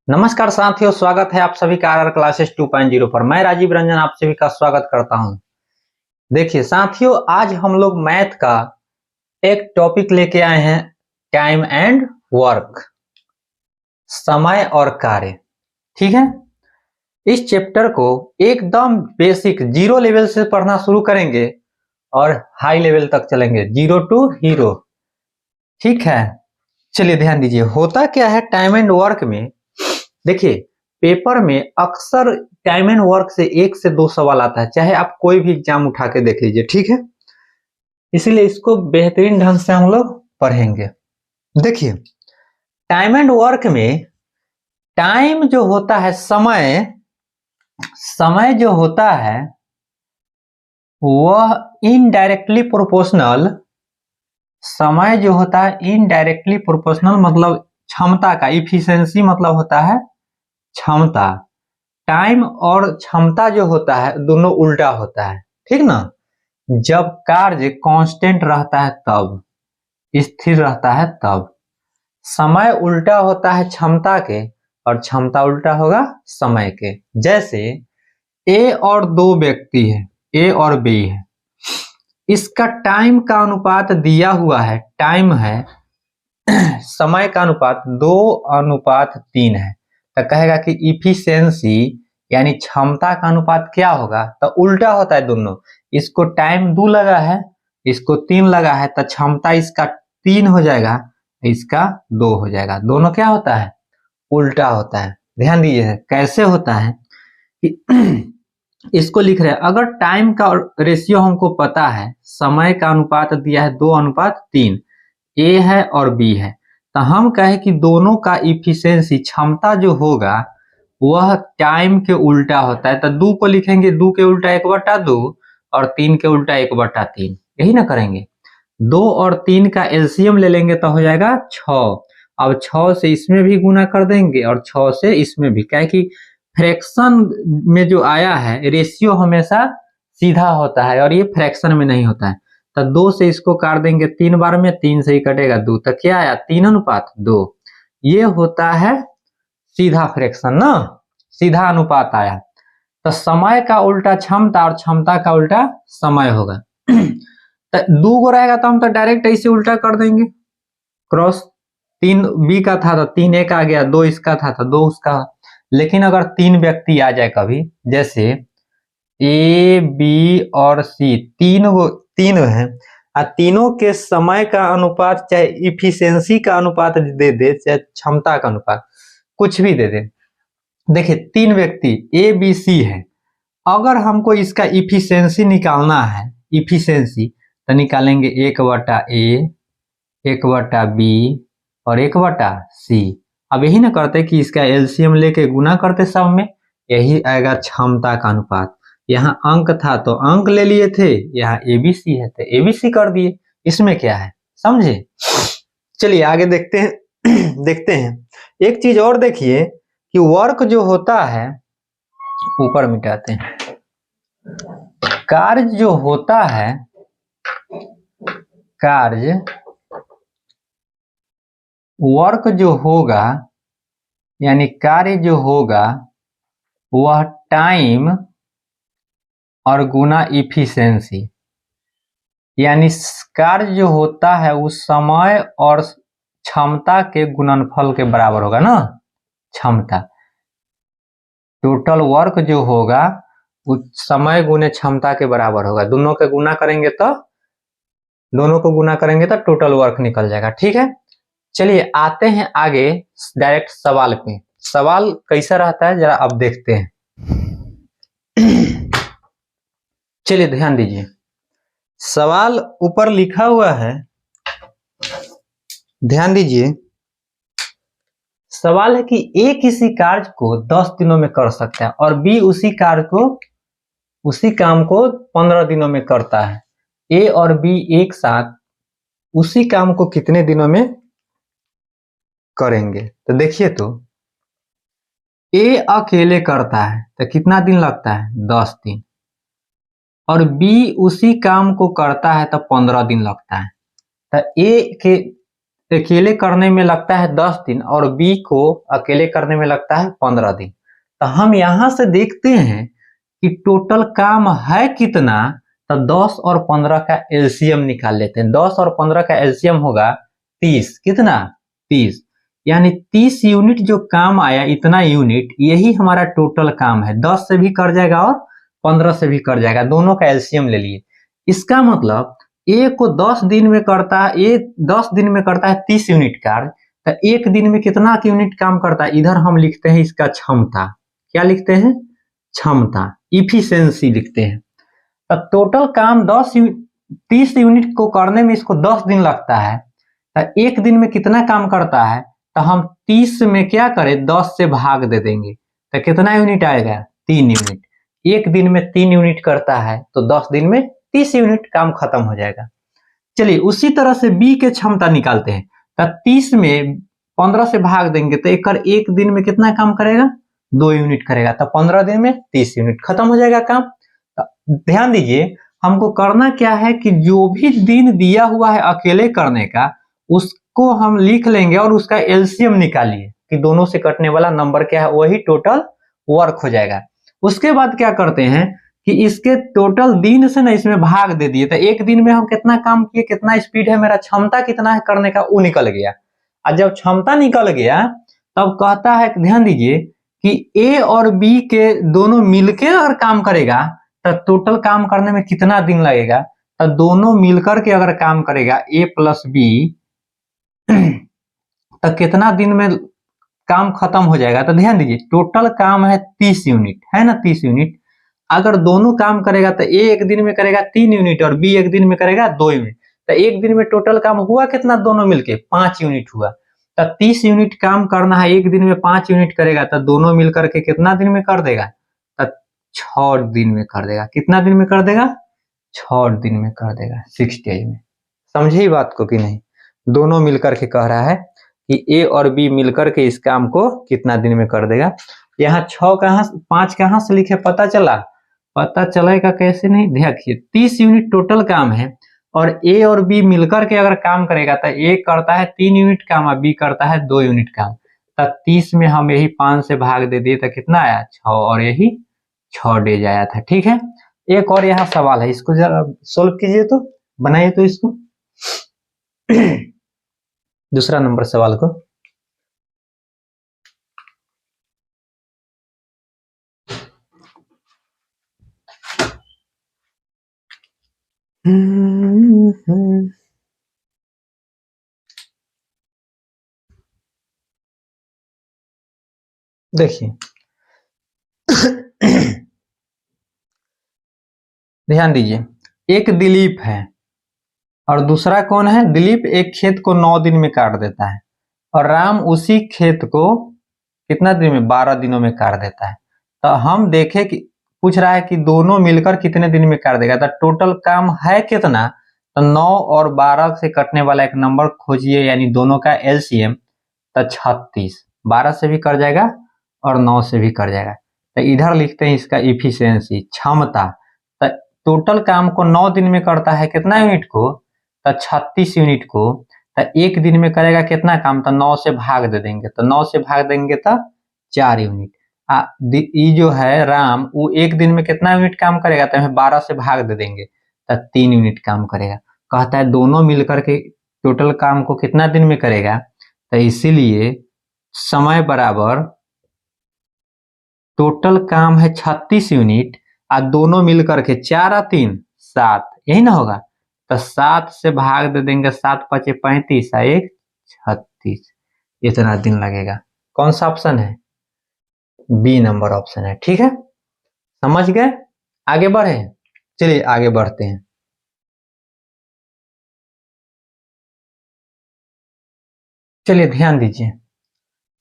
नमस्कार साथियों, स्वागत है आप सभी का आरआर क्लासेस 2.0 पर। मैं राजीव रंजन आप सभी का स्वागत करता हूं। देखिए साथियों, आज हम लोग मैथ का एक टॉपिक लेके आए हैं, टाइम एंड वर्क, समय और कार्य। ठीक है, इस चैप्टर को एकदम बेसिक जीरो लेवल से पढ़ना शुरू करेंगे और हाई लेवल तक चलेंगे, जीरो टू हीरो। ठीक है, चलिए ध्यान दीजिए होता क्या है टाइम एंड वर्क में। देखिए पेपर में अक्सर टाइम एंड वर्क से 1 से 2 सवाल आता है, चाहे आप कोई भी एग्जाम उठा के देख लीजिए। ठीक है, इसीलिए इसको बेहतरीन ढंग से हम लोग पढ़ेंगे। देखिए टाइम एंड वर्क में टाइम जो होता है, समय जो होता है वह इनडायरेक्टली प्रोपोर्शनल, समय जो होता है इनडायरेक्टली प्रोपोर्शनल मतलब क्षमता का, इफिशिएंसी मतलब होता है क्षमता। टाइम और क्षमता जो होता है दोनों उल्टा होता है, ठीक ना। जब कार्य कांस्टेंट रहता है तब, स्थिर रहता है तब। समय उल्टा होता है क्षमता के और क्षमता उल्टा होगा समय के। जैसे ए और 2 व्यक्ति है, ए और बी है, इसका टाइम का अनुपात दिया हुआ है, टाइम है समय का अनुपात 2:3 है, तो कहेगा कि इफिशिएंसी यानी क्षमता का अनुपात क्या होगा, तो उल्टा होता है दोनों। इसको टाइम 2 लगा है, इसको 3 लगा है, तो क्षमता इसका 3 हो जाएगा, इसका 2 हो जाएगा। दोनों क्या होता है, उल्टा होता है। ध्यान दीजिए कैसे होता है कि इसको लिख रहे हैं, अगर टाइम का रेशियो हमको पता है, समय का अनुपात दिया है 2:3, ए है और बी है, तो हम कहें कि दोनों का इफिशिएंसी क्षमता जो होगा वह टाइम के उल्टा होता है। तो 2 को लिखेंगे 2 के उल्टा 1/2 और 3 के उल्टा 1/3, यही ना करेंगे। 2 और 3 का एलसीएम ले लेंगे तो हो जाएगा 6। अब 6 से इसमें भी गुना कर देंगे और 6 से इसमें भी, क्या है कि फ्रैक्शन में जो आया है रेशियो हमेशा सीधा होता है और ये फ्रैक्शन में नहीं होता है। तो 2 से इसको काट देंगे 3 बार में, 3 से ही कटेगा 2, तो क्या आया 3:2। ये होता है सीधा फ्रैक्शन ना, सीधा अनुपात आया। तो समय का उल्टा क्षमता और क्षमता का उल्टा समय होगा। तो 2 को रहेगा तो हम तो डायरेक्ट ऐसे उल्टा कर देंगे, क्रॉस। 3 बी का था तो 3 एक आ गया, 2 इसका था तो 2 उसका। लेकिन अगर 3 व्यक्ति आ जाए कभी, जैसे ए बी और सी, तीन है, तीनों के समय का अनुपात चाहे इफिशिएंसी का अनुपात दे दे, चाहे क्षमता का अनुपात कुछ भी दे दे। देखिए 3 व्यक्ति ए बी सी है, अगर हमको इसका इफिशिएंसी निकालना है, इफिशिएंसी, तो निकालेंगे 1/A, 1/B और 1/C। अब यही ना करते कि इसका एलसीएम लेके गुना करते सब में, यही आएगा क्षमता का अनुपात। यहाँ अंक था तो अंक ले लिए थे, यहाँ एबीसी है तो एबीसी कर दिए, इसमें क्या है, समझे। चलिए आगे देखते हैं देखते हैं एक चीज और देखिए कि वर्क जो होता है, ऊपर मिटाते हैं, कार्य जो होता है, कार्य वर्क जो होगा यानी कार्य जो होगा वह टाइम और गुना इफिशिएंसी, यानी कार्य जो होता है उस समय और क्षमता के गुणनफल के बराबर होगा ना। क्षमता, टोटल वर्क जो होगा उस समय गुने क्षमता के बराबर होगा। दोनों को गुना करेंगे तो टोटल वर्क निकल जाएगा। ठीक है, चलिए आते हैं आगे डायरेक्ट सवाल पे। सवाल कैसा रहता है जरा अब देखते हैं। चलिए ध्यान दीजिए, सवाल ऊपर लिखा हुआ है, ध्यान दीजिए। सवाल है कि ए किसी कार्य को 10 दिनों में कर सकता है और बी उसी काम को 15 दिनों में करता है। ए और बी एक साथ उसी काम को कितने दिनों में करेंगे। तो देखिए, तो ए अकेले करता है तो कितना दिन लगता है, 10 दिन, और बी उसी काम को करता है तो 15 दिन लगता है। तो ए के अकेले करने में लगता है 10 दिन और बी को अकेले करने में लगता है 15 दिन। तो हम यहाँ से देखते हैं कि टोटल काम है कितना, तो 10 और 15 का एलसीएम निकाल लेते हैं। 10 और 15 का एलसीएम होगा 30। कितना? 30। यानी 30 यूनिट जो काम आया, इतना यूनिट, यही हमारा टोटल काम है। 10 से भी कर जाएगा और 15 से भी कर जाएगा, दोनों का एलसीएम ले लिए। इसका मतलब ए को 10 दिन में करता है, ए 10 दिन में करता है 30 यूनिट कार्य, तो एक दिन में कितना यूनिट काम करता है? इधर हम लिखते हैं इसका क्षमता। क्या लिखते हैं? क्षमता, इफिशियंसी लिखते हैं। तो टोटल काम 30 यूनिट को करने में इसको 10 दिन लगता है, तो एक दिन में कितना काम करता है? तो हम 30 में क्या करें, 10 से भाग दे देंगे, तो कितना यूनिट आएगा? 3 यूनिट। एक दिन में 3 यूनिट करता है, तो 10 दिन में 30 यूनिट काम खत्म हो जाएगा। चलिए उसी तरह से बी के क्षमता निकालते हैं। तो 30 में 15 से भाग देंगे तो एक दिन में कितना काम करेगा? 2 यूनिट करेगा। तो 15 दिन में 30 यूनिट खत्म हो जाएगा काम। तो ध्यान दीजिए, हमको करना क्या है कि जो भी दिन दिया हुआ है अकेले करने का, उसको हम लिख लेंगे और उसका एलसीएम निकालिए कि दोनों से कटने वाला नंबर क्या है, वही टोटल वर्क हो जाएगा। उसके बाद क्या करते हैं कि इसके टोटल दिन से ना इसमें भाग दे दिए, तो एक दिन में हम कितना काम किए, कितना स्पीड है मेरा, क्षमता कितना है करने का, वो निकल गया। और जब क्षमता निकल गया तब कहता है, ध्यान दीजिए कि ए और बी के दोनों मिलकर अगर काम करेगा तो टोटल काम करने में कितना दिन लगेगा। तो दोनों मिलकर के अगर काम करेगा ए प्लस बी, तो कितना दिन में काम खत्म हो जाएगा। तो ध्यान दीजिए, टोटल काम है 30 यूनिट, है ना, 30 यूनिट। अगर दोनों काम करेगा तो ए एक दिन में करेगा 3 यूनिट और बी एक दिन में करेगा 2 यूनिट, तो एक दिन में टोटल काम हुआ कितना दोनों मिलके? 5 यूनिट हुआ। तो 30 यूनिट काम करना है, एक दिन में 5 यूनिट करेगा, तो दोनों मिलकर के कितना दिन में कर देगा? तो 6 दिन में कर देगा। कितना दिन में कर देगा? 6 दिन में कर देगा, 6 डेज में। समझे बात को कि नहीं? दोनों मिलकर के कह रहा है कि ए और बी मिलकर के इस काम को कितना दिन में कर देगा। यहाँ 5 कहाँ से लिखे पता चला? पता चलेगा कैसे नहीं, देखिए 30 यूनिट टोटल काम है और ए और बी मिलकर के अगर काम करेगा तो ए करता है 3 यूनिट काम और बी करता है 2 यूनिट काम। तो 30 में हम यही 5 से भाग दे दिए तो कितना आया? 6, और यही 6 डेज आया था। ठीक है, एक और यहाँ सवाल है, इसको जरा सोल्व कीजिए, तो बनाइए तो इसको दूसरा नंबर सवाल को। देखिए ध्यान दीजिए, एक दिलीप है और दूसरा कौन है? दिलीप एक खेत को 9 दिन में काट देता है और राम उसी खेत को कितना दिन में? 12 दिनों में काट देता है। तो हम देखे कि पूछ रहा है कि दोनों मिलकर कितने दिन में काट देगा। तो टोटल काम है कितना? तो 9 और 12 से कटने वाला एक नंबर खोजिए, यानी दोनों का एलसीएम। तो 36, 12 से भी कर जाएगा और 9 से भी कर जाएगा। तो इधर लिखते हैं इसका इफिशियंसी, क्षमता। तो टोटल काम को 9 दिन में करता है, कितना यूनिट को? तो 36 यूनिट को। तो एक दिन में करेगा कितना काम? तो 9 से भाग दे देंगे, तो 9 से भाग देंगे तो 4 यूनिट। ये जो है राम, वो एक दिन में कितना यूनिट काम करेगा? तो हमें 12 से भाग दे देंगे तो 3 यूनिट काम करेगा। कहता है दोनों मिलकर के टोटल काम को कितना दिन में करेगा? तो इसीलिए समय बराबर टोटल काम है 36 यूनिट और दोनों मिलकर के 4 और 3 7, यही ना होगा। तो 7 से भाग दे देंगे, 7 पचे 35 और 1 36, इतना दिन लगेगा। कौन सा ऑप्शन है? बी नंबर ऑप्शन है। ठीक है, समझ गए? आगे बढ़े, चलिए आगे बढ़ते हैं। चलिए ध्यान दीजिए,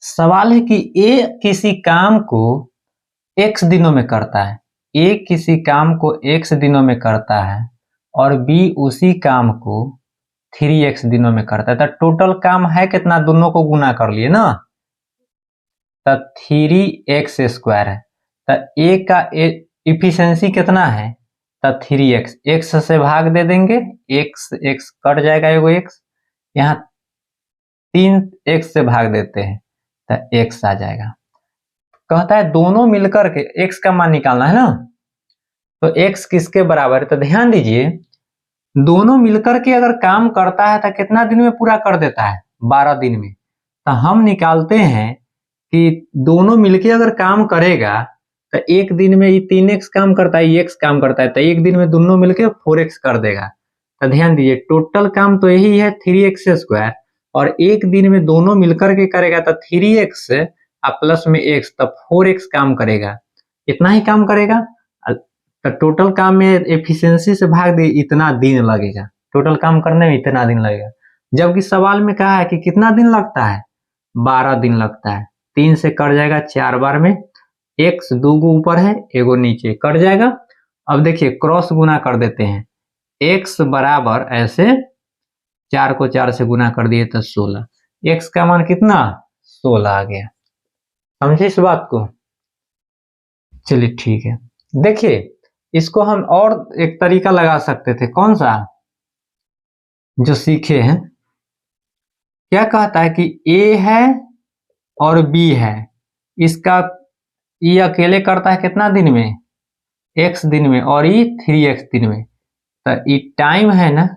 सवाल है कि ए किसी काम को x दिनों में करता है, ए किसी काम को x दिनों में करता है और बी उसी काम को 3x दिनों में करता है। तो टोटल काम है कितना? दोनों को गुना कर लिए ना, तो 3x² है। तो ए का इफिशियंसी कितना है? तो 3x, x से भाग दे देंगे, x कट जाएगा, एगो x यहाँ 3x से भाग देते हैं तो x आ जाएगा। कहता है दोनों मिलकर के x का मान निकालना है ना, तो x किसके बराबर है? तो ध्यान दीजिए, दोनों मिलकर के अगर काम करता है तो कितना दिन में पूरा कर देता है? 12 दिन में। तो हम निकालते हैं कि दोनों मिलके अगर काम करेगा तो एक दिन में ये 3x काम करता है, ये x काम करता है, तो एक दिन में दोनों मिलके 4x कर देगा। तो ध्यान दीजिए, टोटल काम तो यही है 3x², और एक दिन में दोनों मिलकर के करेगा तो 3x प्लस में x, तब 4x काम करेगा। इतना ही काम करेगा, तो टोटल काम में एफिशिएंसी से भाग दे, इतना दिन लगेगा, टोटल काम करने में इतना दिन लगेगा। जबकि सवाल में कहा है कि कितना दिन लगता है? 12 दिन लगता है। 3 से कट जाएगा 4 बार में, x 2 गो ऊपर है, एगो नीचे, कट जाएगा। अब देखिए क्रॉस गुना कर देते हैं, x बराबर ऐसे 4 को 4 से गुना कर दिए तो 16, x का मान कितना? 16 आ गया। समझे इस बात को? चलिए ठीक है। देखिए इसको हम और एक तरीका लगा सकते थे, कौन सा? जो सीखे हैं, क्या कहता है कि a है और b है, इसका ये अकेले करता है कितना दिन में? x दिन में, और ये 3x दिन में। तो ये टाइम है ना,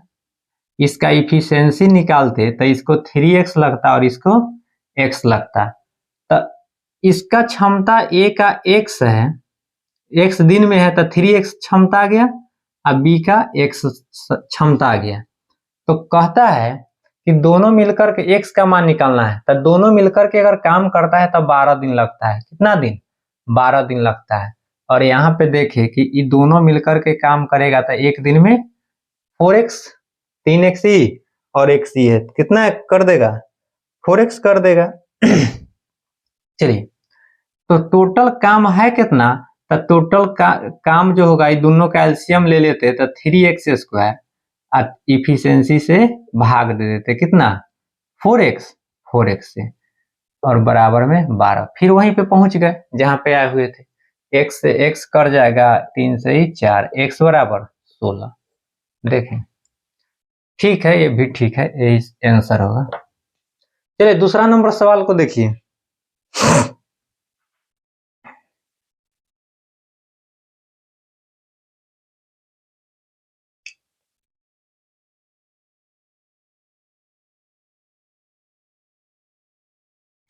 इसका इफिशियंसी निकालते तो इसको 3x लगता और इसको x लगता। तो इसका क्षमता a का x है, x दिन में है तो 3x क्षमता आ गया, अब b का x क्षमता आ गया। तो कहता है कि दोनों मिलकर के x का मान निकालना है, तो दोनों मिलकर के अगर काम करता है तो 12 दिन लगता है। कितना दिन? 12 दिन लगता है। और यहाँ पे देखे कि ये दोनों मिलकर के काम करेगा तो एक दिन में 4x, 3x ही और x ही है, कितना कर देगा? 4x कर देगा। चलिए, तो टोटल काम है कितना? तो टोटल काम जो होगा, ये दोनों का एलसीएम ले लेते तो 3x² इफिशियंसी से भाग दे देते, कितना? 4x से, और बराबर में 12। फिर वहीं पे पहुंच गए जहां पे आए हुए थे, x से x कर जाएगा, 3 से ही 4, x बराबर 16। देखें ठीक है, ये भी ठीक है, यही आंसर होगा। चलिए दूसरा नंबर सवाल को देखिए।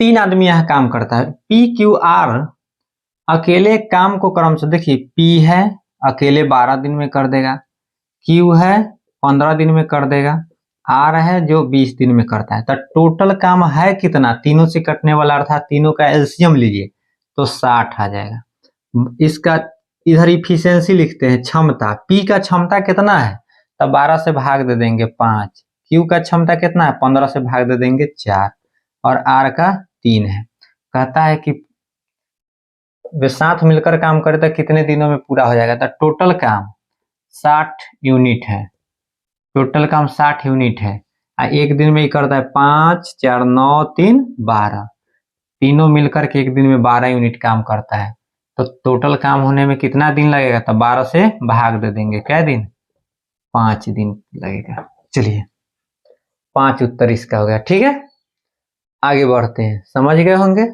तीन आदमी यहाँ काम करता है, PQR अकेले काम को क्रम से, देखिए P है अकेले 12 दिन में कर देगा, Q है 15 दिन में कर देगा, R है जो 20 दिन में करता है। तो टोटल काम है कितना? तीनों से कटने वाला अर्थात तीनों का एलसीएम लीजिए तो 60 आ जाएगा। इसका इधर इफिशियंसी लिखते हैं, क्षमता, P का क्षमता कितना है? तो 12 से भाग दे देंगे 5, Q का क्षमता कितना है? 15 से भाग दे देंगे 4, और R का 3 है। कहता है कि वे साथ मिलकर काम करे तो कितने दिनों में पूरा हो जाएगा? तो टोटल काम 60 यूनिट है, टोटल काम 60 यूनिट है। एक दिन में ही करता है 5, 4, 9, 3, 12, तीनों मिलकर के एक दिन में 12 यूनिट काम करता है। तो टोटल काम होने में कितना दिन लगेगा? तो 12 से भाग दे देंगे, क्या दिन? 5 दिन लगेगा। चलिए 5 उत्तर इसका हो गया। ठीक है, आगे बढ़ते हैं, समझ गए होंगे।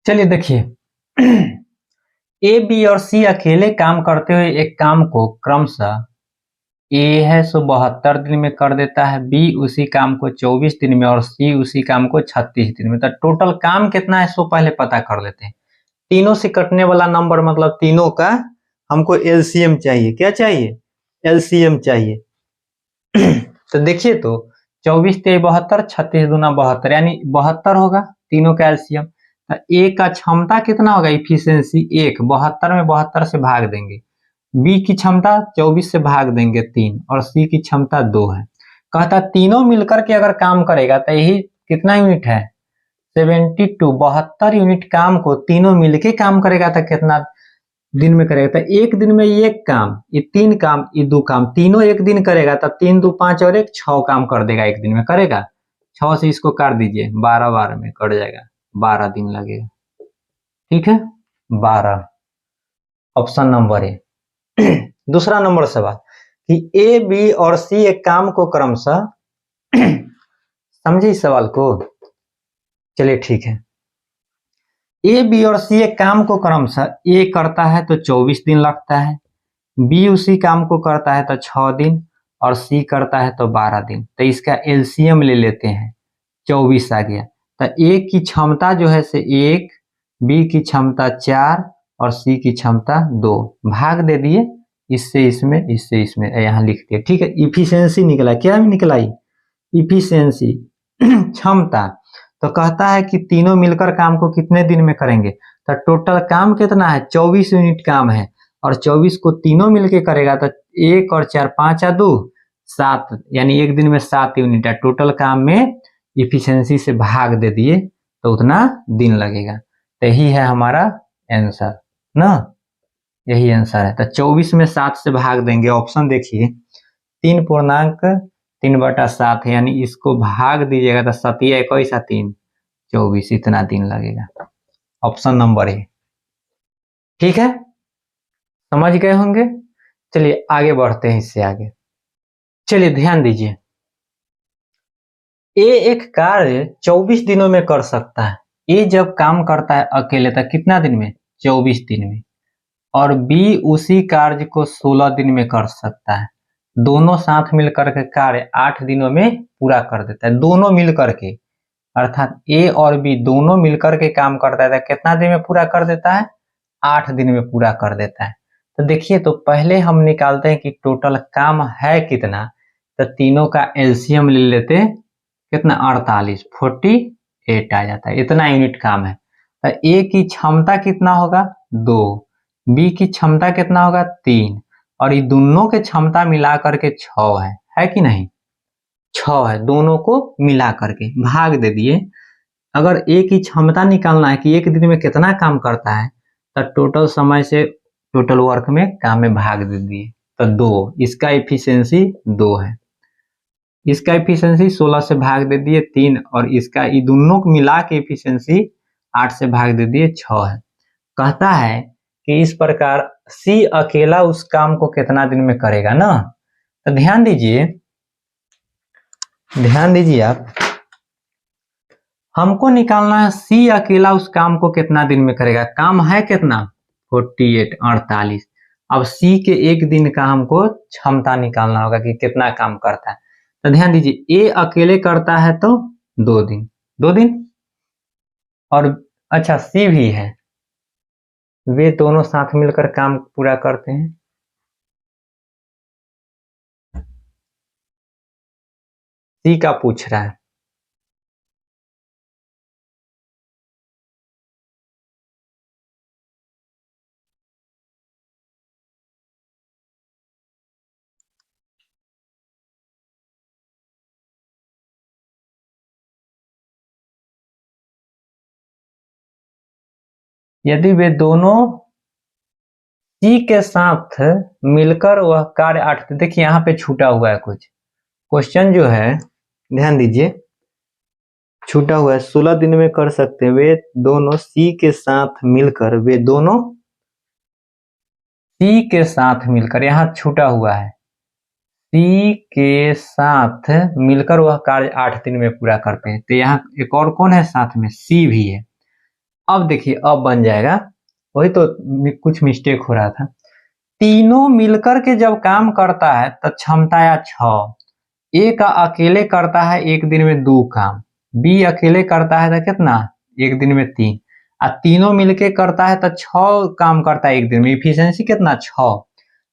चलिए देखिए, ए, बी और सी अकेले काम करते हुए एक काम को क्रमशः ए है सो 72 दिन में कर देता है, बी उसी काम को 24 दिन में, और सी उसी काम को 36 दिन में। तो टोटल काम कितना है सो पहले पता कर लेते हैं। तीनों से कटने वाला नंबर मतलब तीनों का हमको एलसीएम चाहिए। क्या चाहिए? एलसीएम चाहिए। तो देखिए, तो 24 3 72, 36 दूना 72, यानी 72 होगा तीनों का एलसीएम। तो ए का क्षमता कितना होगा? इफिशियंसी 1, 72 में 72 से भाग देंगे, बी की क्षमता 24 से भाग देंगे 3, और सी की क्षमता 2 है। कहता तीनों मिलकर के अगर काम करेगा तो यही कितना यूनिट है? 72, 72 यूनिट काम को तीनों मिलके काम करेगा तो कितना दिन में करेगा? तो एक दिन में ये काम, ये 3 काम, ये 2 काम, तीनों एक दिन करेगा तो 3 2 5 और 1 6 काम कर देगा, एक दिन में करेगा। 6 से इसको काट दीजिए, 12 12 में कट जाएगा, 12 दिन लगेगा। ठीक है, 12 ऑप्शन नंबर ए। दूसरा नंबर सवाल कि ए, बी और सी एक काम को क्रमशः समझे इस सवाल को? चलिए ठीक है। ए, बी और सी एक काम को क्रमशः ए करता है तो 24 दिन लगता है, बी उसी काम को करता है तो 6 दिन, और सी करता है तो 12 दिन। तो इसका एलसीएम ले लेते हैं, 24 आ गया। तो ए की क्षमता जो है से 1, बी की क्षमता 4 और सी की क्षमता 2, भाग दे दिए इससे इसमें, इससे इसमें, यहाँ लिख दिया। ठीक है, इफिशियंसी निकला। क्या निकला? इफिशियंसी, क्षमता। तो कहता है कि तीनों मिलकर काम को कितने दिन में करेंगे? तो टोटल काम कितना है? 24 यूनिट काम है, और 24 को तीनों मिलके करेगा तो 1 और 4, 5 या 2, 7, यानी एक दिन में 7 यूनिट है। टोटल काम में इफिशियंसी से भाग दे दिए तो उतना दिन लगेगा। तो यही है हमारा आंसर ना, यही आंसर है। तो 24 में 7 से भाग देंगे। ऑप्शन देखिए, 3.3/7 है, यानी इसको भाग दीजिएगा तो 7 या 21 या 3, 24, इतना दिन लगेगा। Option number A. ठीक है, समझ गए होंगे। चलिए आगे बढ़ते हैं, इससे आगे चलिए ध्यान दीजिए। ए एक कार्य 24 दिनों में कर सकता है। ए जब काम करता है अकेले तो कितना दिन में? 24 दिन में। और बी उसी कार्य को 16 दिन में कर सकता है। दोनों साथ मिलकर के कार्य 8 दिनों में पूरा कर देता है। दोनों मिलकर के, अर्थात ए और बी दोनों मिलकर के काम करता है तो कितना दिन में पूरा कर देता है? 8 दिन में पूरा कर देता है। तो देखिए, तो पहले हम निकालते हैं कि टोटल काम है कितना। तो तीनों का एलसीएम ले लेते हैं, कितना? 48, 48 आ जाता है। इतना यूनिट काम है। तो ए की क्षमता कितना होगा? 2, बी की क्षमता कितना होगा? 3, और ये दोनों के क्षमता मिला करके 6 है कि नहीं? 6 है, दोनों को मिला करके भाग दे दिए। अगर ए की क्षमता निकालना है कि एक दिन में कितना काम करता है, तो टोटल समय से टोटल वर्क में काम में भाग दे दिए तो 2, इसका इफिशियंसी 2 है। इसका इफिशियंसी 16 से भाग दे दिए 3, और इसका ये दोनों को मिला के इफिशियंसी 8 से भाग दे दिए 6 है। कहता है कि इस प्रकार सी अकेला उस काम को कितना दिन में करेगा ना। तो ध्यान दीजिए, ध्यान दीजिए आप, हमको निकालना है सी अकेला उस काम को कितना दिन में करेगा। काम है कितना? 48, 48। अब सी के एक दिन का हमको क्षमता निकालना होगा कि कितना काम करता है। तो ध्यान दीजिए, ए अकेले करता है तो 2 दिन, 2 दिन, और अच्छा सी भी है, वे दोनों साथ मिलकर काम पूरा करते हैं। सी का पूछ रहा है। यदि वे दोनों सी के साथ मिलकर वह कार्य 8, देखिए यहाँ पे छूटा हुआ है कुछ क्वेश्चन जो है, ध्यान दीजिए, छूटा हुआ है। 16 दिन में कर सकते हैं। वे दोनों सी के साथ मिलकर, वे दोनों सी के साथ मिलकर, यहाँ छूटा हुआ है, सी के साथ मिलकर वह कार्य 8 दिन में पूरा करते हैं। तो यहाँ एक और कौन है साथ में? सी भी है। अब देखिए, अब बन जाएगा, वही तो कुछ मिस्टेक हो रहा था। तीनों मिलकर के जब काम करता है तो क्षमता या 6। ए का अकेले करता है एक दिन में 2 काम, बी अकेले करता है तो कितना? एक दिन में 3, और तीनों मिलके करता है तो 6 काम करता है एक दिन में। इफिशियंसी कितना? 6।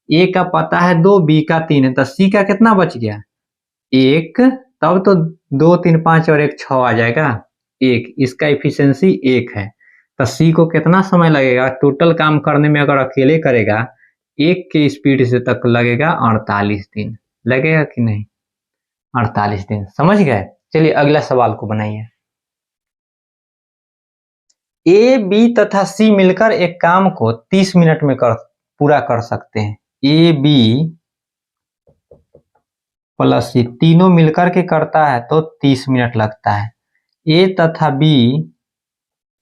ए का पता है 2, बी का 3 है, तो सी का कितना बच गया? 1। तब तो 2, 3, 5 और 1, 6 आ जाएगा। 1, इसका इफिशियंसी 1 है। तो सी को कितना समय लगेगा टोटल काम करने में? अगर अकेले करेगा 1 के स्पीड से तक लगेगा 48 दिन। लगेगा कि नहीं? 48 दिन। समझ गए? चलिए अगला सवाल को बनाइए। ए, बी तथा सी मिलकर एक काम को 30 मिनट में पूरा कर सकते हैं। ए, बी प्लस सी तीनों मिलकर के करता है तो 30 मिनट लगता है। ए तथा बी,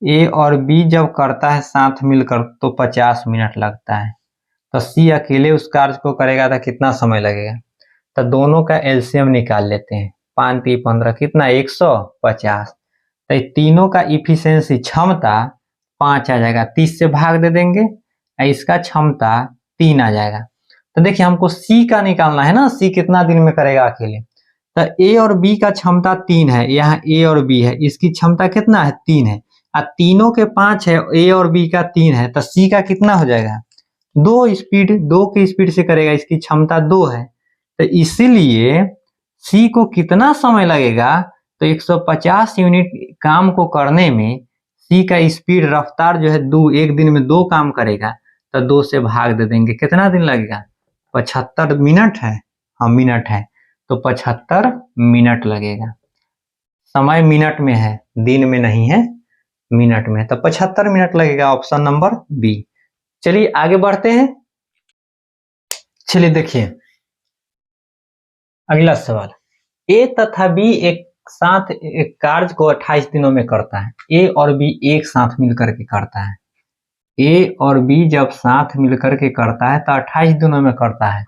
ए और बी जब करता है साथ मिलकर तो 50 मिनट लगता है। तो सी अकेले उस कार्य को करेगा तो कितना समय लगेगा? तो दोनों का एलसीएम निकाल लेते हैं। 5 3 15 कितना 150। तो तीनों का इफिशियंसी क्षमता 5 आ जाएगा, 30 से भाग दे देंगे, इसका क्षमता 3 आ जाएगा। तो देखिए हमको सी का निकालना है ना, सी कितना दिन में करेगा अकेले। तो ए और बी का क्षमता 3 है, यहाँ ए और बी है, इसकी क्षमता कितना है 3 है, और तीनों के 5 है, ए और बी का 3 है, तो सी का कितना हो जाएगा 2 की स्पीड से करेगा, इसकी क्षमता 2 है। तो इसीलिए सी को कितना समय लगेगा, तो 150 यूनिट काम को करने में सी का स्पीड रफ्तार जो है एक दिन में 2 काम करेगा, तो 2 से भाग दे देंगे, कितना दिन लगेगा 75 मिनट है, हाँ मिनट है, तो 75 मिनट लगेगा। समय मिनट में है, दिन में नहीं है, मिनट में, तो 75 मिनट लगेगा, ऑप्शन नंबर बी। चलिए आगे बढ़ते हैं। चलिए देखिए अगला सवाल, ए तथा बी एक साथ एक कार्य को 28 दिनों में करता है। ए और बी एक साथ मिलकर के करता है, ए और बी जब साथ मिलकर के करता है तो 28 दिनों में करता है।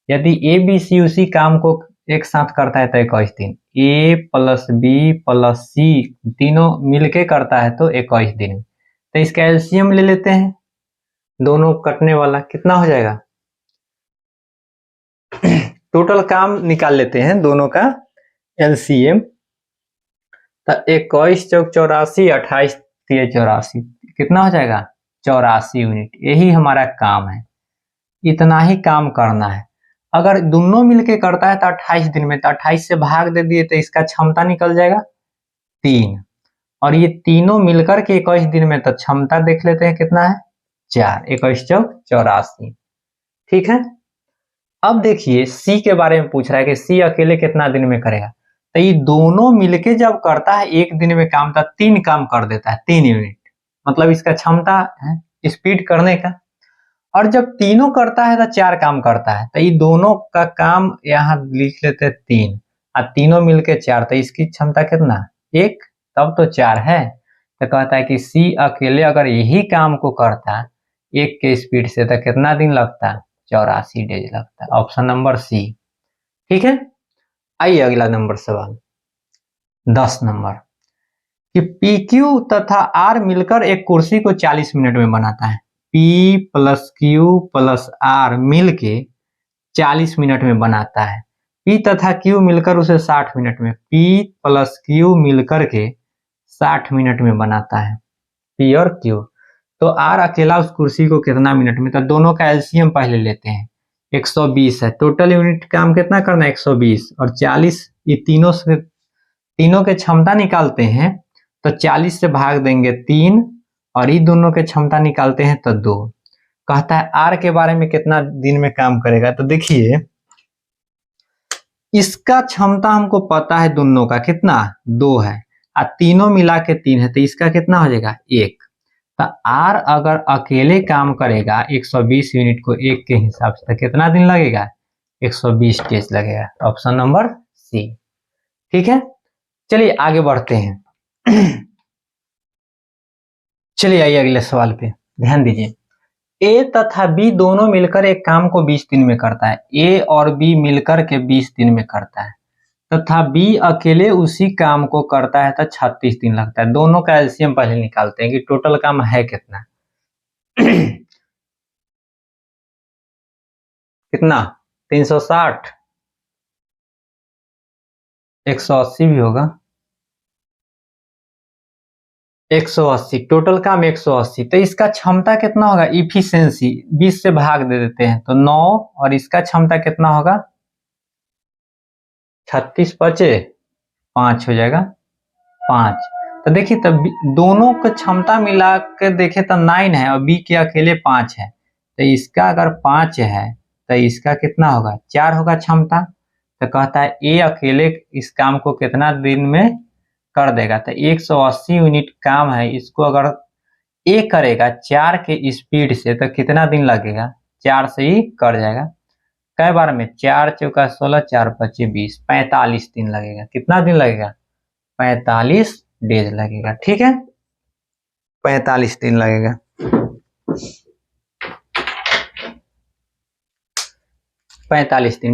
यदि ए बी सी उसी काम को एक साथ करता है तो 21 दिन, ए प्लस बी प्लस सी तीनों मिलके करता है तो 21 दिन। तो इसका एलसीएम ले लेते हैं, दोनों कटने वाला कितना हो जाएगा, टोटल काम निकाल लेते हैं दोनों का एलसीएम। तो 21 चौक 84, 28 3 84, कितना हो जाएगा 84 यूनिट। यही हमारा काम है, इतना ही काम करना है। अगर दोनों मिलके करता है तो 28 दिन में, तो 28 से भाग दे दिए तो इसका क्षमता निकल जाएगा 3, और ये तीनों मिलकर के 21 दिन में, तो क्षमता देख लेते हैं कितना है 4, 21 चौक 84। ठीक है, अब देखिए सी के बारे में पूछ रहा है कि सी अकेले कितना दिन में करेगा। तो ये दोनों मिलके जब करता है एक दिन में काम, तो 3 काम कर देता है, 3 यूनिट, मतलब इसका क्षमता है स्पीड करने का। और जब तीनों करता है तो 4 काम करता है, तो ये दोनों का काम यहाँ लिख लेते हैं 3, और तीनों मिलके 4, तो इसकी क्षमता कितना 1, तब तो 4 है। तो कहता है कि सी अकेले अगर यही काम को करता 1 के स्पीड से तो कितना दिन लगता, 84 डेज लगता है, ऑप्शन नंबर सी। ठीक है, आइए अगला नंबर सवाल 10 नंबर, कि पी क्यू तथा आर मिलकर एक कुर्सी को 40 मिनट में बनाता है। P plus Q plus R मिलके 40 मिनट में बनाता है, पी तथा क्यू मिलकर उसे 60 मिनट में, पी प्लस क्यू मिलकर के 60 मिनट में बनाता है, पी और क्यू। तो आर अकेला उस कुर्सी को कितना मिनट में, तो दोनों का एलसीएम पहले लेते हैं, 120 है, टोटल यूनिट काम कितना करना है 120 और 40, ये तीनों के क्षमता निकालते हैं, तो 40 से भाग देंगे 3, और ये दोनों के क्षमता निकालते हैं तो 2। कहता है आर के बारे में कितना दिन में काम करेगा। तो देखिए इसका क्षमता हमको पता है दोनों का कितना 2 है, और तीनों मिला के 3 है, तो इसका कितना हो जाएगा 1। तो आर अगर अकेले काम करेगा 120 यूनिट को 1 के हिसाब से, तो कितना दिन लगेगा 120 डेज लगेगा, ऑप्शन नंबर सी। ठीक है, चलिए आगे बढ़ते हैं। चलिए आइए अगले सवाल पे ध्यान दीजिए, ए तथा बी दोनों मिलकर एक काम को 20 दिन में करता है, ए और बी मिलकर के 20 दिन में करता है, तथा बी अकेले उसी काम को करता है तो 36 दिन लगता है। दोनों का एलसीएम पहले निकालते हैं कि टोटल काम है कितना। कितना 360, 180 भी होगा, 180, टोटल काम 180। तो इसका क्षमता कितना होगा, इफिशियंसी 20 से भाग दे देते हैं तो 9, और इसका क्षमता कितना होगा 36 बचे 5 हो जाएगा 5। तो देखिए तब दोनों का क्षमता मिला के देखे तो 9 है और बी के अकेले 5 है, तो इसका अगर 5 है तो इसका कितना होगा 4 होगा क्षमता। तो कहता है ए अकेले इस काम को कितना दिन में कर देगा, तो 180 यूनिट काम है, इसको अगर ए करेगा 4 के स्पीड से तो कितना दिन लगेगा, 4 से ही कर जाएगा। कै बार में 4 चौका 16, 4 पच्चे 20, 45 दिन लगेगा। कितना दिन लगेगा 45 डेज लगेगा। ठीक है, 45 दिन लगेगा।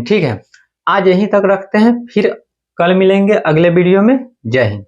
ठीक है, आज यहीं तक रखते हैं, फिर कल मिलेंगे अगले वीडियो में। जय हिंद।